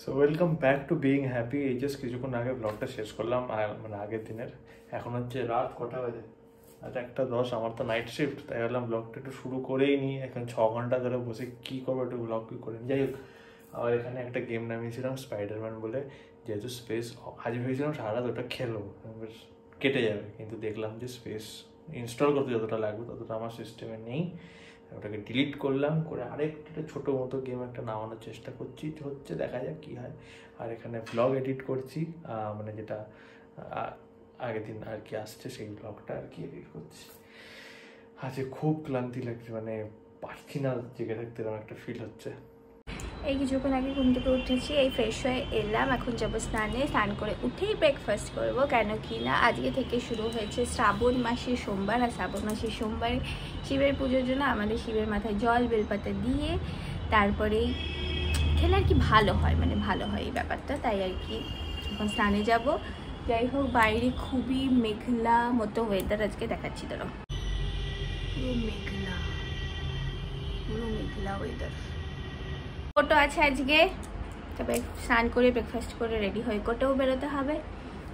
So welcome back to being happy. এই just কিছুক্ষণ আগে ব্লগটা শেষ করলাম, মানে আগের দিনের। এখন হচ্ছে রাত কটা বাজে? রাত 1:10। আমার তো নাইট শিফট, তাই ভাবলাম ব্লগটা একটু শুরু করেই নিই। এখন 6 ঘন্টা ধরে বসে কী করবো, একটু ব্লগ কী করে। যাই হোক, আবার এখানে একটা গেম নামিয়েছিলাম স্পাইডারম্যান বলে, যেহেতু স্পেস। আজ ভেবেছিলাম সারা রাত ওটা খেলবো, কেটে যাবে, কিন্তু দেখলাম যে স্পেস ইনস্টল করতে যতটা লাগবে ততটা আমার সিস্টেমে নেই। ওটাকে ডিলিট করলাম, করে আরেকটা ছোটো মতো গেম একটা নামানোর চেষ্টা করছি, হচ্ছে দেখা যাক কী হয়। আর এখানে ব্লগ এডিট করছি, মানে যেটা আগের দিন আর কি আসছে সেই ব্লগটা আর কি এডিট করছি। আজকে খুব ক্লান্তি লাগছে, মানে পারছি না জেগে থাকতে, এরকম একটা ফিল হচ্ছে। এই কিছুক্ষণ আগে ঘুম থেকে উঠেছি, এই ফ্রেশ হয়ে এলাম, এখন যাবো স্নানে। স্নান করে উঠেই ব্রেকফাস্ট করব, কেন কি না আজকে থেকে শুরু হয়েছে শ্রাবণ মাসের সোমবার। আর শ্রাবণ মাসের সোমবারে শিবের পুজোর জন্য আমাদের শিবের মাথায় জল বেলপাতা দিয়ে তারপরেই খেলে আর কি ভালো হয়, মানে ভালো হয় এই ব্যাপারটা। তাই আর কি এখন স্নানে যাব। যাই হোক, বাইরে খুবই মেঘলা মতো ওয়েদার আজকে দেখাচ্ছি। ধরো পুরো মেঘলা, পুরো মেঘলা ওয়েদার। কোটো আছে আজকে, তবে স্নান করে ব্রেকফাস্ট করে রেডি হয়ে কোটোও বেরোতে হবে।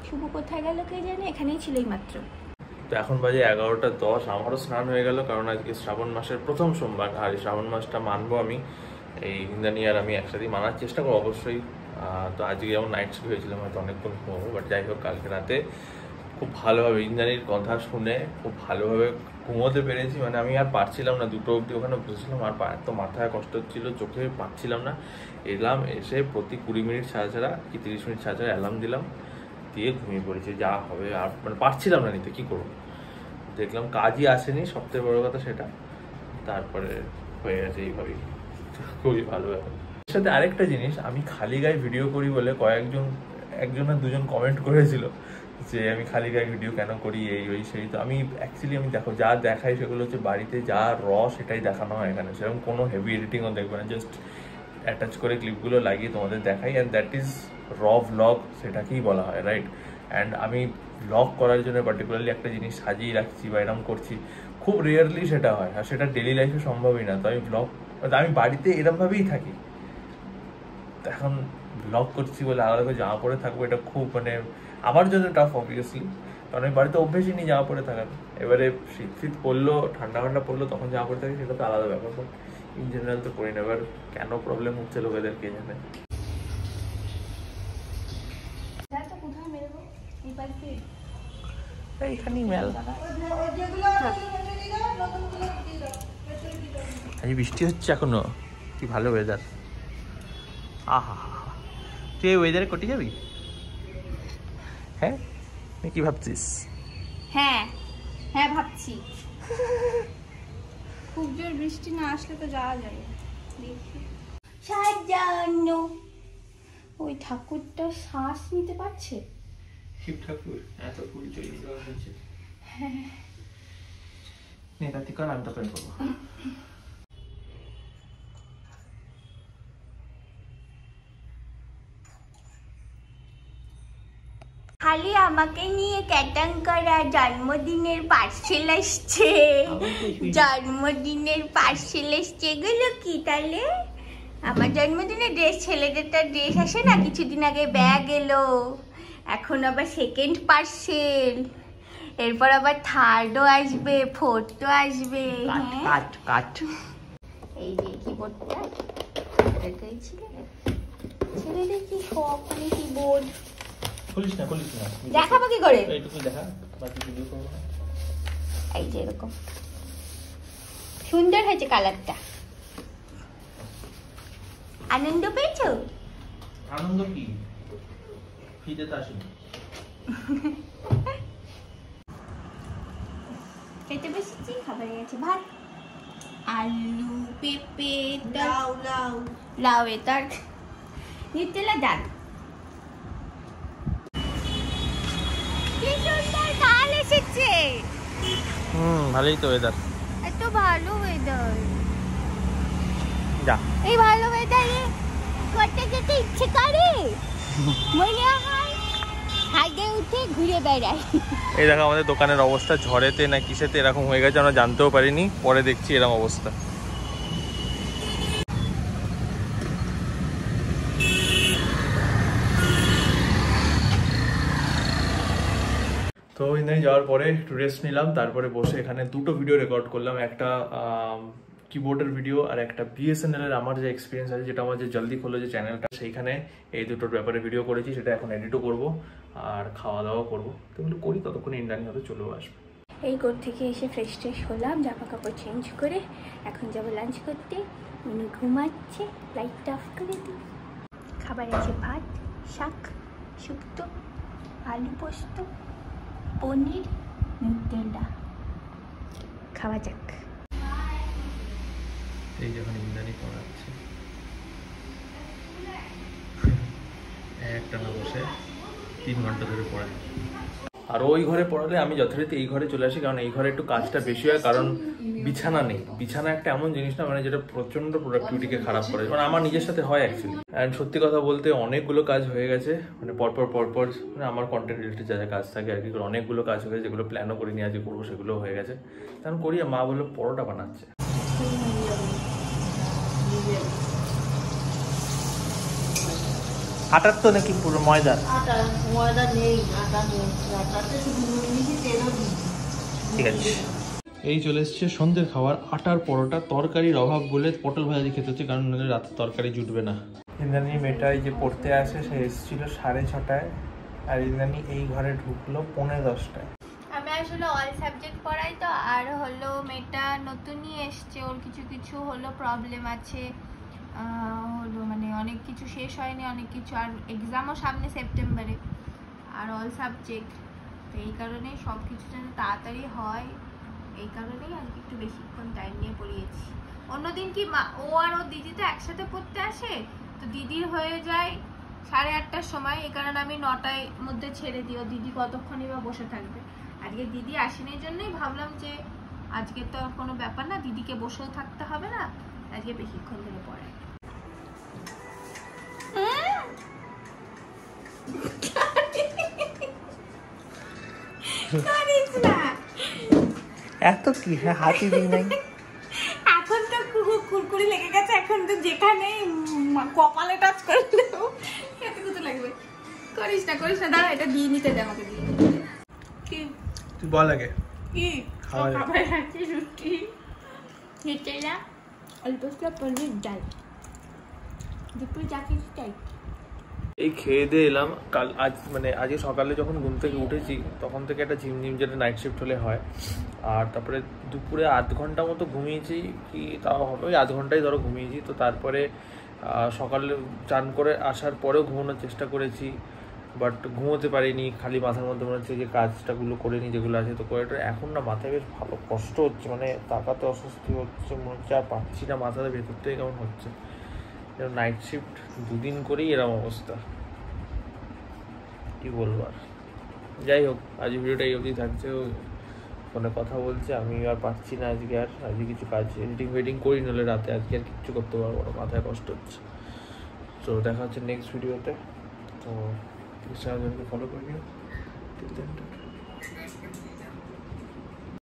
শুভ কোথায় গেল কে জানে, এখানেই ছিল এই মাত্র। তো এখন বাজে 11:10। আমারও স্নান হয়ে গেল, কারণ আজকে শ্রাবণ মাসের প্রথম সোমবার। আর এই শ্রাবণ মাসটা মানবো আমি, এই ইন্দ্রাণী আর আমি একসাথেই মানার চেষ্টা করবো অবশ্যই। তো আজকে যেমন নাইট শিফট হয়েছিলাম, হয়তো অনেকক্ষণ ঘুমাবো, বাট যাই হোক কালকে রাতে খুব ভালোভাবে ইন্দ্রাণীর কথা শুনে খুব ভালোভাবে ঘুমোতে পেরেছি। মানে আমি আর পারছিলাম না, 2টো অবধি ওখানে বসেছিলাম, আর এত মাথায় কষ্ট হচ্ছিল, চোখে পাচ্ছিলাম না। এলাম, এসে প্রতি 20 মিনিট ছাড়া ছাড়া কি 30 মিনিট ছাড়া ছাড়া অ্যালার্ম দিলাম, দিয়ে ঘুমিয়ে পড়েছি। যা হবে আর মানে পারছিলাম না নিতে, কী করবো। দেখলাম কাজই আসেনি, সবথেকে বড় কথা সেটা। তারপরে হয়ে গেছে এইভাবেই, খুবই ভালো ব্যাপার। এর সাথে আরেকটা জিনিস, আমি খালি গায়ে ভিডিও করি বলে একজন আর দুজন কমেন্ট করেছিল যে আমি খালি গায়ে ভিডিও কেন করি, এই ওই সেই। তো আমি অ্যাকচুয়ালি দেখো যা দেখাই সেগুলো হচ্ছে বাড়িতে যা সেটাই দেখানো হয় এখানে। সেরকম কোনো হেভি এডিটিংও দেখবে না, জাস্ট অ্যাটাচ করে ক্লিপগুলো লাগিয়ে তোমাদের দেখাই, অ্যান্ড দ্যাট ইজ ভ্লগ, সেটাকেই বলা হয়, রাইট? অ্যান্ড আমি ভ্লগ করার জন্য পার্টিকুলারলি একটা জিনিস সাজিয়ে রাখছি বা এরকম করছি, খুব রেয়ারলি সেটা হয়, আর সেটা ডেলি লাইফে সম্ভবই না। তো আমি বাড়িতে এরমভাবেই থাকি। এখন ব্লগ করছি বলে আলাদা করে জামা পরে থাকবো, এটা খুব মানে আমার জন্য টাফ অবভিয়াসলি, কারণ আমি বাড়িতে অভ্যেসই নিই জামা পরে থাকার। এবারে শীত পড়লো, ঠান্ডা পড়লো, তখন জামা পরে থাকি, সেটা তো আলাদা ব্যাপার। বাট ইন জেনারেল তো করি না। এবার কেন প্রবলেম হচ্ছে লোকেদের কে জানে। এইখানেই মেল। আজ বৃষ্টি হচ্ছে এখনো, কি ভালো ওয়েদার। আহা, তুই এই ওয়েদারে কোটি যাবি? হ্যাঁ, কি ভাবছিস? হ্যাঁ হ্যাঁ ভাবছি, খুব জোর বৃষ্টি না আসলে তো যাওয়া যাবে। সাজানো ওই ঠাকুরটা শ্বাস নিতে পারছে। শিব ঠাকুর এত ফুল চলে হয়েছে। হ্যাঁ, নেতাতিকার আমি তো করবো। খালি আমাকে নিয়ে ক্যাটাং করা জন্মদিনের পার্সেল আসছে, জন্মদিনের পার্সেল আসছে। এগুলো কি তাহলে? আমার জন্মদিনে ড্রেস, ছেলেদেরটা ড্রেস আসে না, কিছুদিন আগে ব্যাগ এলো, এখন আবার সেকেন্ড পার্সেল, এরপর আবার থার্ডও আসবে, ফোর্থও আসবে। কাট এই যে কিবোর্ডটা ছেলে দেখি সব কিবোর্ড খুলিস না দেখাবো কি করে? এইটুকু দেখা, বাকি ভিডিও করবো না। এই যে এরকম সুন্দর হয়েছে কালারটা। আনন্দ পেয়েছো? আনন্দ কি, ফিতে তো আসেনি। খেতে বসেছি, খাবার গেছে ভাত, আলু, পেঁপে, লাউ তার নিতেলা ডাল। কি সুন্দর কাল এসেছে। ভালোই তো ওয়েদার, এত ভালো ওয়েদার। যা এই ভালো ওয়েদারে করতে যেতে ইচ্ছে করে, মনে হয় হাগে উঠে ঘুরে বেড়াই। এই দেখো আমাদের দোকানের অবস্থা, ঝড়েতে না কিসেতে এরকম হয়ে গেছে আমরা জানতেও পারিনি, পরে দেখছি এরকম অবস্থা। তো ইন্দ্রাণী যাওয়ার পরে একটু রেস্ট নিলাম, তারপরে বসে এখানে দুটো ভিডিও রেকর্ড করলাম, একটা কিবোর্ডের ভিডিও আর একটা BSNL এর আমার যে এক্সপিরিয়েন্স আছে, যেটা আমার যে জলদি খোলো যে চ্যানেলটা, সেইখানে এই দুটোর ব্যাপারে ভিডিও করেছি, সেটা এখন এডিটও করব আর খাওয়া দাওয়া করবো। তো এগুলো করি, ততক্ষণ ইন্দ্রাণী হয়তো চলেও আসবে। এই কোর্ট থেকে এসে ফ্রেশ ট্রেশ হলাম, জামা কাপড় চেঞ্জ করে এখন যাব লাঞ্চ করতে। উনি ঘুমাচ্ছে, লাইটটা অফ করে দিই। খাবার আছে ভাত, শাক, শুক্তো, আলু পোস্ত, পনির, নিউটেলা। খাওয়া যাক। এই যখন ইন্দ্রাণী পড়াচ্ছে একটা না বসে 3 ঘন্টা ধরে পড়ায়। আর ওই ঘরে পড়ালে আমি যথারীতি এই ঘরে চলে আসি, কারণ এই ঘরে একটু কাজটা বেশি হয়, কারণ বিছানা নেই। বিছানা একটা এমন জিনিস না মানে যেটা প্রচন্ড প্রোডাক্টিভিটিকে খারাপ করে, মানে আমার নিজের সাথে হয় অ্যাকচুয়ালি। অ্যান্ড সত্যি কথা বলতে অনেকগুলো কাজ হয়ে গেছে, মানে পরপর মানে আমার কন্টেন্ট রিলেটেড যা যা কাজ থাকে আর কি, অনেকগুলো কাজ হয়ে গেছে, যেগুলো প্ল্যানও করিনি আজকে করবো, সেগুলো হয়ে গেছে। তখন করি, মা বললো পরোটা বানাচ্ছে। আটার তো নাকি পুরো ময়দার? ময়দা নেই, আটা নেই, আটাতে শুধু নুন দিয়েছি, তেলও দিয়েছি। ঠিক আছে। এই চলে এসছে সন্ধ্যের খাবার, আটার পরোটা। তরকারির অভাব বলে পটল ভাজা দিয়ে খেতে হচ্ছে, কারণ রাতে তরকারি জুটবে না। ইন্দ্রাণী মেয়েটাই যে পড়তে আসে, সে এসেছিল 6:30টায়, আর ইন্দ্রাণী এই ঘরে ঢুকলো 9:45টায়। আমি আসলে অল সাবজেক্ট পড়াই তো, আর হলো মেয়েটা নতুনই এসছে, ওর কিছু কিছু হলো প্রবলেম আছে, হলো মানে অনেক কিছু শেষ হয়নি, অনেক কিছু, আর এক্সামও সামনে সেপ্টেম্বরে, আর অল সাবজেক্ট। তো এই কারণেই সব কিছু যেন তাড়াতাড়ি হয়, এই কারণেই আজকে একটু বেশিক্ষণ টাইম নিয়ে পড়িয়েছি। অন্যদিন কি ও আর ওর দিদি তো একসাথে পড়তে আসে, তো দিদির হয়ে যায় 8:30টার সময়, এই কারণে আমি 9টার মধ্যে ছেড়ে দিই। ও দিদি কতক্ষণই বা বসে থাকবে। আজকে দিদি আসেনি জন্যই ভাবলাম যে আজকে তো কোনো ব্যাপার না, দিদিকে বসেও থাকতে হবে না, আজকে বেশিক্ষণ ধরে পড়ে। এত কি হাতি দিই নাই, এখন তো কুরকুরি লেগে গেছে, এখন তো যেখানে কপালে টাচ করলে এত কিছু লাগবে। করিস না দাঁড়া, এটা দিয়ে নিতে দে আমাকে, দিয়ে কি তুই বল আগে কি খাওয়া যাবে। খাবার আছে, রুটি, নিউটেলা, অল্প পনির, ডাল, দুপুরে যা কিছু চাই। এই খেয়ে দিয়ে এলাম। আজকে সকালে যখন ঘুম থেকে উঠেছি, তখন থেকে একটা ঝিমঝিম, যেটা নাইট শিফট হলে হয়। আর তারপরে দুপুরে 8 ঘন্টা মতো ঘুমিয়েছি, কি তাও হবে, ওই 8 ঘন্টাই ধরো ঘুমিয়েছি। তো তারপরে সকালে চান করে আসার পরেও ঘুমানোর চেষ্টা করেছি, বাট ঘুমোতে পারিনি। খালি মাথার মধ্যে মনে হচ্ছে যে কাজটাগুলো করে নিই যেগুলো আছে, তো করে এখন না মাথায় বেশ ভালো কষ্ট হচ্ছে, মানে তাকাতে অস্বস্তি হচ্ছে, মনে হচ্ছে আর পাচ্ছি না, মাথার ভেতর থেকে কেমন হচ্ছে। নাইট শিফট 2 দিন করেই এরকম অবস্থা, কি বলবো আর। যাই হোক, আজ ভিডিওটা এই অবধি থাকছে। ফোনে কথা বলছে, আমি আর পারছি না আজকে, আজকে কিছু কাজ এডিটিং করি, নিলে রাতে আজকে আর কিচ্ছু করতে পারবো না, মাথায় কষ্ট হচ্ছে। তো দেখা হচ্ছে নেক্সট ভিডিওতে। তো ইনস্টাগ্রামকে ফলো করে নিও।